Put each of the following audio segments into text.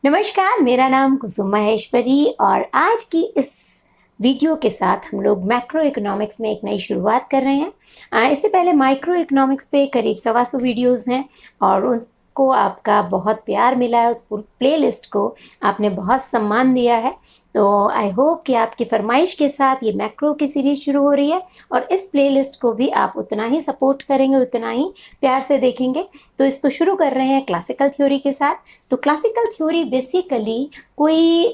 नमस्कार, मेरा नाम कुसुम महेश्वरी और आज की इस वीडियो के साथ हम लोग मैक्रो इकोनॉमिक्स में एक नई शुरुआत कर रहे हैं। इससे पहले माइक्रो इकोनॉमिक्स पे करीब 125 वीडियोस हैं और उनको आपका बहुत प्यार मिला है। उस प्लेलिस्ट को आपने बहुत सम्मान दिया है, तो आई होप कि आपकी फरमाइश के साथ ये मैक्रो की सीरीज़ शुरू हो रही है और इस प्लेलिस्ट को भी आप उतना ही सपोर्ट करेंगे, उतना ही प्यार से देखेंगे। तो इसको शुरू कर रहे हैं क्लासिकल थ्योरी के साथ। तो क्लासिकल थ्योरी बेसिकली कोई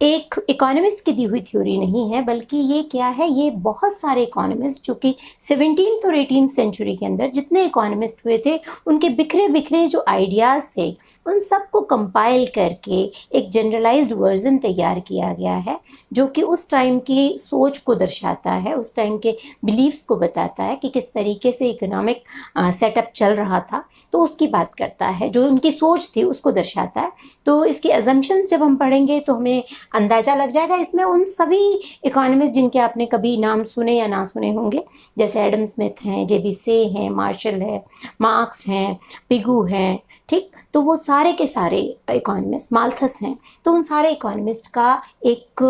एक इकोनॉमिस्ट की दी हुई थ्योरी नहीं है, बल्कि ये क्या है, ये बहुत सारे इकोनॉमिस्ट जो कि 17th और 18th सेंचुरी के अंदर जितने इकोनॉमिस्ट हुए थे, उनके बिखरे बिखरे जो आइडियाज़ थे उन सब को कंपाइल करके एक जनरलाइज्ड वर्जन तैयार किया गया है, जो कि उस टाइम की सोच को दर्शाता है, उस टाइम के बिलीव्स को बताता है कि किस तरीके से इकोनॉमिक सेटअप चल रहा था। तो उसकी बात करता है, जो उनकी सोच थी उसको दर्शाता है। तो इसकी अजम्पशंस जब हम पढ़ेंगे तो हमें अंदाज़ा लग जाएगा। इसमें उन सभी इकोनॉमिस्ट जिनके आपने कभी नाम सुने या ना सुने होंगे, जैसे एडम स्मिथ हैं, जेबी से हैं, मार्शल है, मार्क्स हैं, पिगू हैं, ठीक, तो वो सारे के सारे इकोनॉमिस्ट, माल्थस हैं, तो उन सारे इकोनॉमिस्ट का एक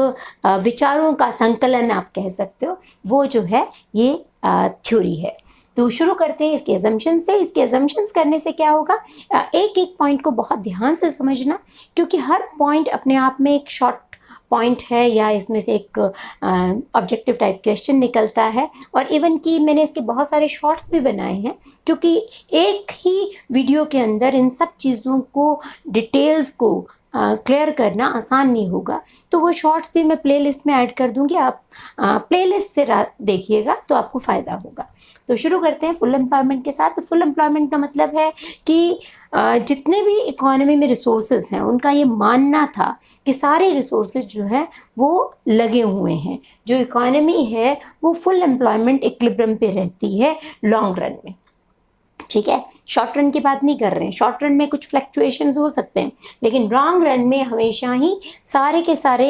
विचारों का संकलन आप कह सकते हो, वो जो है ये थ्योरी है। तो शुरू करते हैं इसके अजम्पशन से। इसके अजम्पशंस करने से क्या होगा, एक एक पॉइंट को बहुत ध्यान से समझना, क्योंकि हर पॉइंट अपने आप में एक शॉर्ट पॉइंट है या इसमें से एक ऑब्जेक्टिव टाइप क्वेश्चन निकलता है। और इवन कि मैंने इसके बहुत सारे शॉर्ट्स भी बनाए हैं, क्योंकि एक ही वीडियो के अंदर इन सब चीज़ों को, डिटेल्स को क्लियर करना आसान नहीं होगा। तो वो शॉर्ट्स भी मैं प्लेलिस्ट में ऐड कर दूंगी, आप प्लेलिस्ट से देखिएगा तो आपको फ़ायदा होगा। तो शुरू करते हैं फुल एम्प्लॉयमेंट के साथ। तो फुल एम्प्लॉयमेंट का मतलब है कि जितने भी इकोनॉमी में रिसोर्सेज हैं, उनका ये मानना था कि सारे रिसोर्सेज जो है वो लगे हुए हैं। जो इकोनॉमी है वो फुल एम्प्लॉयमेंट इक्विलिब्रियम पे रहती है लॉन्ग रन में, ठीक है। शॉर्ट रन की बात नहीं कर रहे हैं, शॉर्ट रन में कुछ फ्लक्चुएशंस हो सकते हैं, लेकिन लॉन्ग रन में हमेशा ही सारे के सारे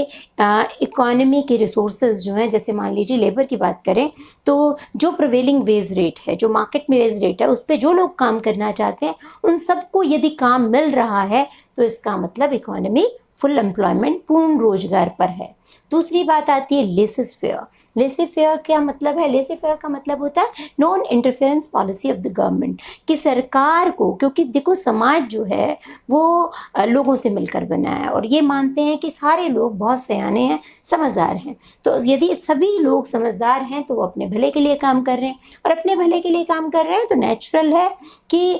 इकोनॉमी के रिसोर्सेज जो हैं, जैसे मान लीजिए लेबर की बात करें तो जो प्रिवेलिंग वेज रेट है, जो मार्केट में वेज रेट है, उस पर जो लोग काम करना चाहते हैं उन सबको यदि काम मिल रहा है तो इसका मतलब इकोनॉमी फुल एम्प्लॉयमेंट, पूर्ण रोजगार पर है। दूसरी बात आती है लेसेस फेयर। लेसे फेयर क्या मतलब है? लेसे फेयर का मतलब होता है non interference policy of the government, कि सरकार को, क्योंकि देखो समाज जो है वो लोगों से मिलकर बना है और ये मानते हैं कि सारे लोग बहुत सयाने हैं, समझदार हैं। तो यदि सभी लोग समझदार हैं तो वो अपने भले के लिए काम कर रहे हैं, और अपने भले के लिए काम कर रहे हैं तो नेचुरल है कि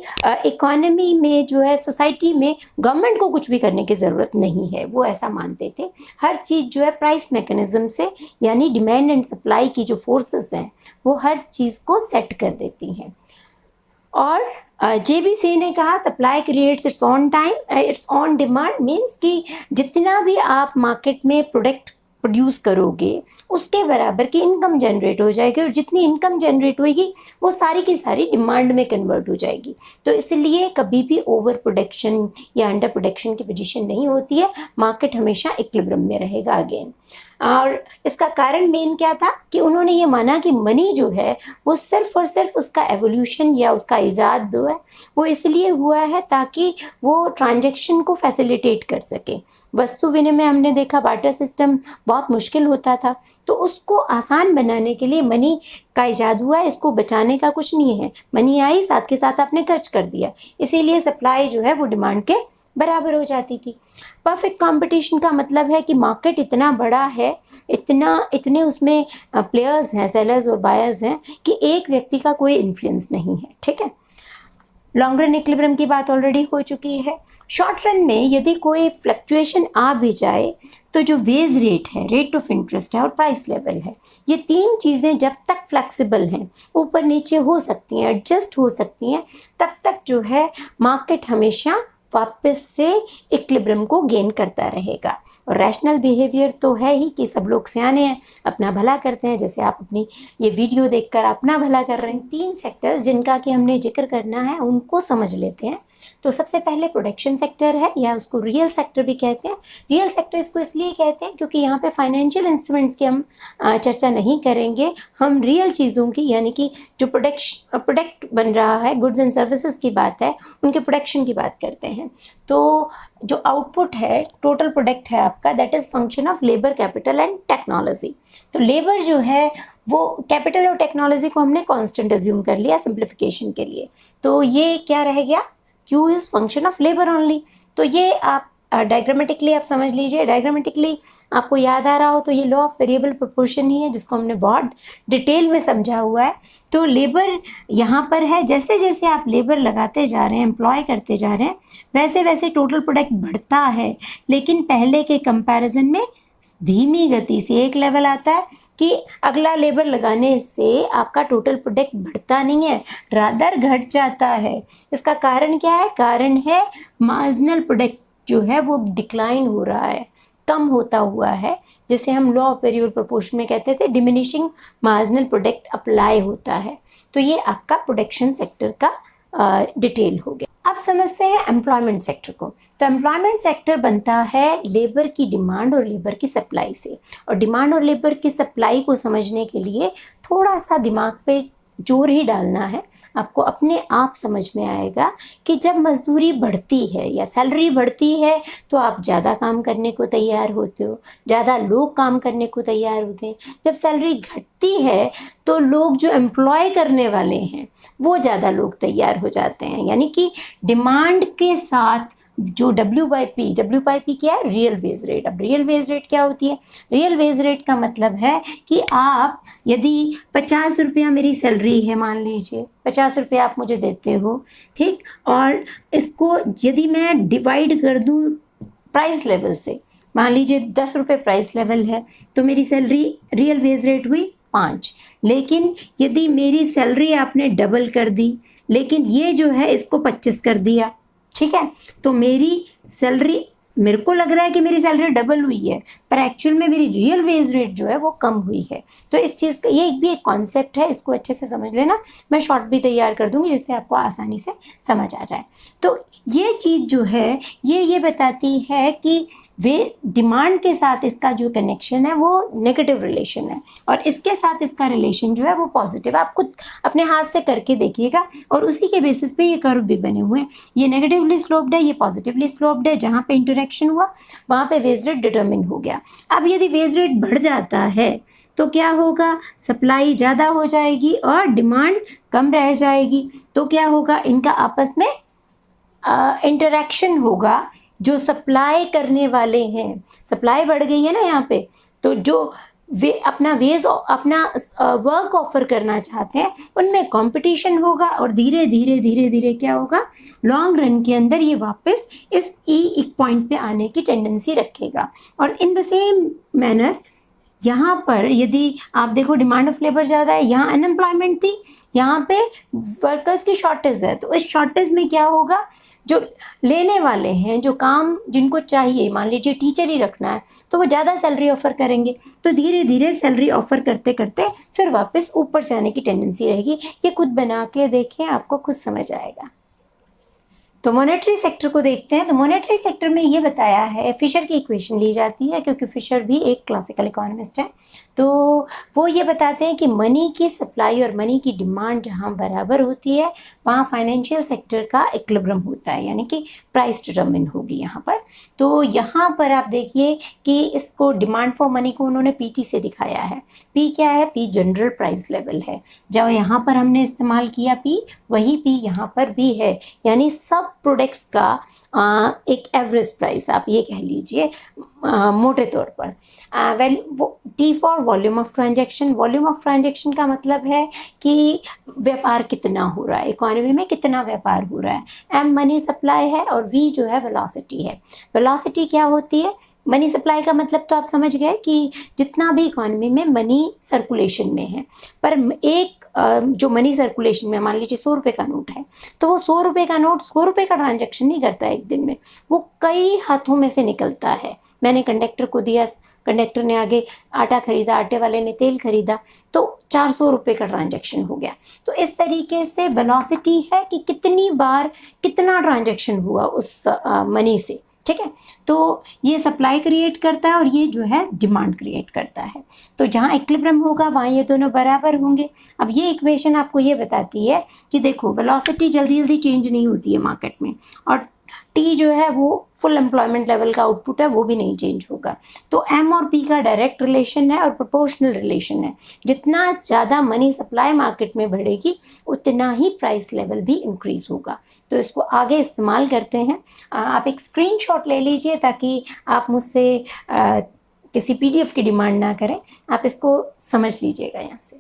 इकोनॉमी में जो है, सोसाइटी में गवर्नमेंट को कुछ भी करने की ज़रूरत नहीं है। वो ऐसा मानते थे। हर चीज़ जो है प्राइस मैकेनिज्म से, यानी डिमांड एंड सप्लाई की जो फोर्सेस हैं वो हर चीज़ को सेट कर देती हैं। और जेबीसी ने कहा supply creates it's on time, it's on demand, means कि जितना भी आप मार्केट में प्रोडक्ट प्रोड्यूस करोगे उसके बराबर की इनकम जनरेट हो जाएगी, और जितनी इनकम जनरेट होगी वो सारी की सारी डिमांड में कन्वर्ट हो जाएगी। तो इसलिए कभी भी ओवर प्रोडक्शन या अंडर प्रोडक्शन की पोजीशन नहीं होती है, मार्केट हमेशा इक्विलिब्रियम में रहेगा अगेन। और इसका कारण मेन क्या था कि उन्होंने ये माना कि मनी जो है वो सिर्फ और सिर्फ उसका एवोल्यूशन या उसका ईजाद जो है वो इसलिए हुआ है ताकि वो ट्रांजैक्शन को फैसिलिटेट कर सके। वस्तु विनिमय हमने देखा, बार्टर सिस्टम बहुत मुश्किल होता था, तो उसको आसान बनाने के लिए मनी का इजाद हुआ है। इसको बचाने का कुछ नहीं है, मनी आई साथ के साथ आपने खर्च कर दिया, इसीलिए सप्लाई जो है वो डिमांड के बराबर हो जाती थी। परफेक्ट कंपटीशन का मतलब है कि मार्केट इतना बड़ा है, इतने उसमें प्लेयर्स हैं, सेलर्स और बायर्स हैं, कि एक व्यक्ति का कोई इन्फ्लुएंस नहीं है, ठीक है। लॉन्ग रन इक्विलिब्रियम की बात ऑलरेडी हो चुकी है। शॉर्ट रन में यदि कोई फ्लक्चुएशन आ भी जाए तो जो वेज रेट है, रेट ऑफ इंटरेस्ट है और प्राइस लेवल है, ये तीन चीज़ें जब तक फ्लेक्सिबल हैं, ऊपर नीचे हो सकती हैं, एडजस्ट हो सकती हैं, तब तक जो है मार्केट हमेशा वापस से इक्विलिब्रियम को गेन करता रहेगा। और रैशनल बिहेवियर तो है ही कि सब लोग सियाने हैं, अपना भला करते हैं, जैसे आप अपनी ये वीडियो देखकर अपना भला कर रहे हैं। तीन सेक्टर्स जिनका कि हमने जिक्र करना है उनको समझ लेते हैं। तो सबसे पहले प्रोडक्शन सेक्टर है, या उसको रियल सेक्टर भी कहते हैं। रियल सेक्टर इसको इसलिए कहते हैं क्योंकि यहाँ पे फाइनेंशियल इंस्ट्रूमेंट्स की हम चर्चा नहीं करेंगे, हम रियल चीज़ों की, यानी कि जो प्रोडक्ट बन रहा है, गुड्स एंड सर्विसेज की बात है, उनके प्रोडक्शन की बात करते हैं। तो जो आउटपुट है, टोटल प्रोडक्ट है आपका, that is function of labour, capital and technology. तो लेबर जो है वो कैपिटल और टेक्नोलॉजी को हमने कांस्टेंट अज्यूम कर लिया सिंप्लीफिकेशन के लिए। तो ये क्या रह गया, Q is function of labour only. तो ये आप डायग्रामेटिकली आप समझ लीजिए। डायग्रामेटिकली आपको याद आ रहा हो तो ये लॉ ऑफ वेरिएबल प्रोपोर्शन ही है, जिसको हमने बहुत डिटेल में समझा हुआ है। तो लेबर यहाँ पर है, जैसे जैसे आप लेबर लगाते जा रहे हैं, एम्प्लॉय करते जा रहे हैं, वैसे वैसे टोटल प्रोडक्ट बढ़ता है, लेकिन पहले के कंपैरिजन में धीमी गति से। एक लेवल आता है कि अगला लेबर लगाने से आपका टोटल प्रोडक्ट बढ़ता नहीं है, रादर घट जाता है। इसका कारण क्या है? कारण है मार्जिनल प्रोडक्ट जो है वो डिक्लाइन हो रहा है, कम होता हुआ है, जिसे हम लॉ ऑफ वेरिएबल प्रोपोर्शन में कहते थे डिमिनिशिंग मार्जिनल प्रोडक्ट अप्लाई होता है। तो ये आपका प्रोडक्शन सेक्टर का डिटेल हो गया। अब समझते हैं एम्प्लॉयमेंट सेक्टर को। तो एम्प्लॉयमेंट सेक्टर बनता है लेबर की डिमांड और लेबर की सप्लाई से। और डिमांड और लेबर की सप्लाई को समझने के लिए थोड़ा सा दिमाग पे जोर ही डालना है, आपको अपने आप समझ में आएगा कि जब मजदूरी बढ़ती है या सैलरी बढ़ती है तो आप ज़्यादा काम करने को तैयार होते हो, ज़्यादा लोग काम करने को तैयार होते हैं। जब सैलरी घटती है तो लोग जो एम्प्लॉय करने वाले हैं वो ज़्यादा लोग तैयार हो जाते हैं। यानी कि डिमांड के साथ जो W/P क्या है? Real wage rate. अब रियल वेज रेट क्या होती है? रियल वेज रेट का मतलब है कि आप यदि 50 रुपया मेरी सैलरी है, मान लीजिए 50 रुपया आप मुझे देते हो, ठीक, और इसको यदि मैं डिवाइड कर दूं प्राइस लेवल से, मान लीजिए 10 रुपये प्राइस लेवल है, तो मेरी सैलरी रियल वेज रेट हुई 5। लेकिन यदि मेरी सैलरी आपने डबल कर दी, लेकिन ये जो है इसको 25 कर दिया, ठीक है, तो मेरी सैलरी, मेरे को लग रहा है कि मेरी सैलरी डबल हुई है, पर एक्चुअल में मेरी रियल वेज रेट जो है वो कम हुई है। तो इस चीज़ का ये भी एक कॉन्सेप्ट है, इसको अच्छे से समझ लेना। मैं शॉर्ट भी तैयार कर दूंगी जिससे आपको आसानी से समझ आ जाए। तो ये चीज़ जो है ये बताती है कि वे डिमांड के साथ इसका जो कनेक्शन है वो नेगेटिव रिलेशन है, और इसके साथ इसका रिलेशन जो है वो पॉजिटिव है। आप खुद अपने हाथ से करके देखिएगा, और उसी के बेसिस पे ये कर्व भी बने हुए हैं। ये नेगेटिवली स्लोप्ड है, ये पॉजिटिवली स्लोप्ड है। जहाँ पे इंटरेक्शन हुआ वहाँ पे वेज रेट डिटरमिन हो गया। अब यदि वेज रेट बढ़ जाता है तो क्या होगा? सप्लाई ज़्यादा हो जाएगी और डिमांड कम रह जाएगी। तो क्या होगा? इनका आपस में इंटरेक्शन होगा। जो सप्लाई करने वाले हैं, सप्लाई बढ़ गई है ना यहाँ पे, तो जो वे अपना वर्क ऑफर करना चाहते हैं उनमें कंपटीशन होगा, और धीरे धीरे क्या होगा? लॉन्ग रन के अंदर ये वापस इस एक पॉइंट पे आने की टेंडेंसी रखेगा। और इन द सेम मैनर यहाँ पर यदि आप देखो डिमांड ऑफ लेबर ज़्यादा है, यहाँ अनएम्प्लॉयमेंट थी, यहाँ पे वर्कर्स की शॉर्टेज है। तो इस शॉर्टेज में क्या होगा? जो लेने वाले हैं, जो काम जिनको चाहिए, मान लीजिए टीचर ही रखना है, तो वो ज़्यादा सैलरी ऑफ़र करेंगे। तो धीरे धीरे सैलरी ऑफ़र करते करते फिर वापस ऊपर जाने की टेंडेंसी रहेगी। ये खुद बना के देखें, आपको खुद समझ आएगा। तो मॉनेटरी सेक्टर को देखते हैं। तो मॉनेटरी सेक्टर में ये बताया है, फिशर की इक्वेशन ली जाती है क्योंकि फिशर भी एक क्लासिकल इकोनॉमिस्ट है। तो वो ये बताते हैं कि मनी की सप्लाई और मनी की डिमांड जहाँ बराबर होती है वहाँ फाइनेंशियल सेक्टर का इक्विलिब्रियम होता है, यानी कि प्राइस डिटरमिन होगी यहाँ पर। तो यहाँ पर आप देखिए कि इसको डिमांड फॉर मनी को उन्होंने PT से दिखाया है। P क्या है? P जनरल प्राइस लेवल है। जब यहाँ पर हमने इस्तेमाल किया P, वही P यहाँ पर भी है, यानी सब प्रोडक्ट्स का एक एवरेज प्राइस आप ये कह लीजिए मोटे तौर पर। T for volume of transaction. Volume of transaction का मतलब है कि व्यापार कितना हो रहा है, इकोनॉमी में कितना व्यापार हो रहा है। M मनी सप्लाई है और V जो है वेलोसिटी है। वेलोसिटी क्या होती है? मनी सप्लाई का मतलब तो आप समझ गए कि जितना भी इकॉनमी में मनी सर्कुलेशन में है, पर एक जो मनी सर्कुलेशन में मान लीजिए 100 रुपये का नोट है, तो वो 100 रुपये का नोट 100 रुपये का ट्रांजैक्शन नहीं करता है एक दिन में, वो कई हाथों में से निकलता है। मैंने कंडक्टर को दिया, कंडक्टर ने आगे आटा खरीदा, आटे वाले ने तेल खरीदा, तो 400 रुपये का ट्रांजैक्शन हो गया। तो इस तरीके से वेलोसिटी है कि कितनी बार कितना ट्रांजैक्शन हुआ उस मनी से, ठीक है। तो ये सप्लाई क्रिएट करता है और ये जो है डिमांड क्रिएट करता है। तो जहाँ इक्विलिब्रियम होगा वहाँ ये दोनों बराबर होंगे। अब ये इक्वेशन आपको ये बताती है कि देखो वेलोसिटी जल्दी जल्दी चेंज नहीं होती है मार्केट में, और टी जो है वो फुल एम्प्लॉयमेंट लेवल का आउटपुट है, वो भी नहीं चेंज होगा। तो एम और पी का डायरेक्ट रिलेशन है और प्रोपोर्शनल रिलेशन है। जितना ज़्यादा मनी सप्लाई मार्केट में बढ़ेगी उतना ही प्राइस लेवल भी इंक्रीज होगा। तो इसको आगे इस्तेमाल करते हैं। आप एक स्क्रीनशॉट ले लीजिए ताकि आप मुझसे किसी पीडीएफ की डिमांड ना करें, आप इसको समझ लीजिएगा यहाँ से।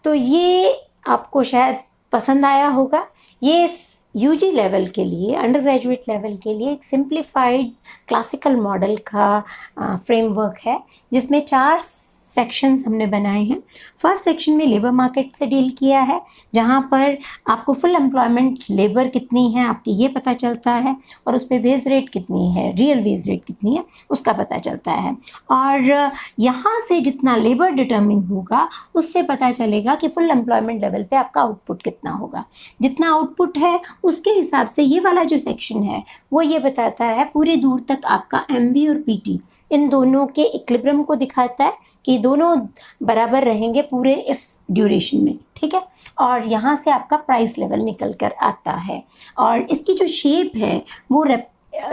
तो ये आपको शायद पसंद आया होगा। ये यूजी लेवल के लिए, अंडर ग्रेजुएट लेवल के लिए एक सिंप्लीफाइड क्लासिकल मॉडल का फ्रेमवर्क है, जिसमें 4 सेक्शंस हमने बनाए हैं। फर्स्ट सेक्शन में लेबर मार्केट से डील किया है, जहाँ पर आपको फुल एम्प्लॉयमेंट लेबर कितनी है आपकी ये पता चलता है, और उस पर वेज रेट कितनी है, रियल वेज रेट कितनी है उसका पता चलता है। और यहाँ से जितना लेबर डिटर्मिन होगा उससे पता चलेगा कि फुल एम्प्लॉयमेंट लेवल पे आपका आउटपुट कितना होगा। जितना आउटपुट है उसके हिसाब से ये वाला जो सेक्शन है वो ये बताता है पूरी दूर तक आपका एमवी और पीटी इन दोनों के इक्विलिब्रियम को दिखाता है कि दोनों बराबर रहेंगे पूरे इस ड्यूरेशन में, ठीक है। और यहाँ से आपका प्राइस लेवल निकल कर आता है। और इसकी जो शेप है वो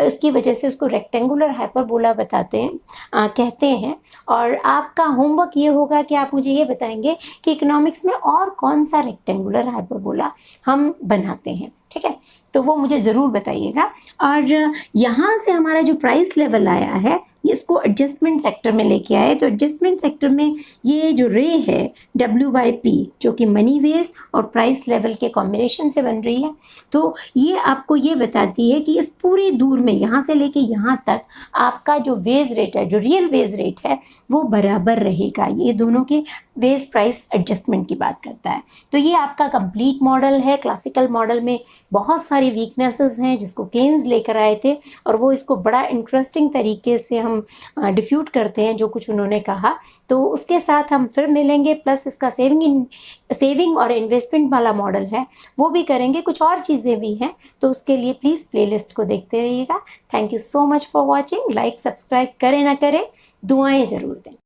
इसकी वजह से उसको रेक्टेंगुलर हाइपरबोला बताते हैं, कहते हैं। और आपका होमवर्क ये होगा कि आप मुझे ये बताएंगे कि इकोनॉमिक्स में और कौन सा रेक्टेंगुलर हाइपरबोला हम बनाते हैं, ठीक है। तो वो मुझे ज़रूर बताइएगा। और यहाँ से हमारा जो प्राइस लेवल आया है इसको एडजस्टमेंट सेक्टर में लेके आए। तो एडजस्टमेंट सेक्टर में ये जो रे है W/P जो कि मनी वेज और प्राइस लेवल के कॉम्बिनेशन से बन रही है, तो ये आपको ये बताती है कि इस पूरी दूर में यहाँ से लेके यहाँ तक आपका जो वेज रेट है, जो रियल वेज रेट है वो बराबर रहेगा। ये दोनों के वेज प्राइस एडजस्टमेंट की बात करता है। तो ये आपका कंप्लीट मॉडल है। क्लासिकल मॉडल में बहुत सारी वीकनेसेस हैं जिसको केन्स लेकर आए थे, और वो इसको बड़ा इंटरेस्टिंग तरीके से हम डिफ्यूट करते हैं जो कुछ उन्होंने कहा। तो उसके साथ हम फिर मिलेंगे, प्लस इसका सेविंग और इन्वेस्टमेंट वाला मॉडल है वो भी करेंगे, कुछ और चीज़ें भी हैं। तो उसके लिए प्लीज़ प्लेलिस्ट को देखते रहिएगा। Thank you so much for watching. Like subscribe करें ना करें, दुआएं ज़रूर दें।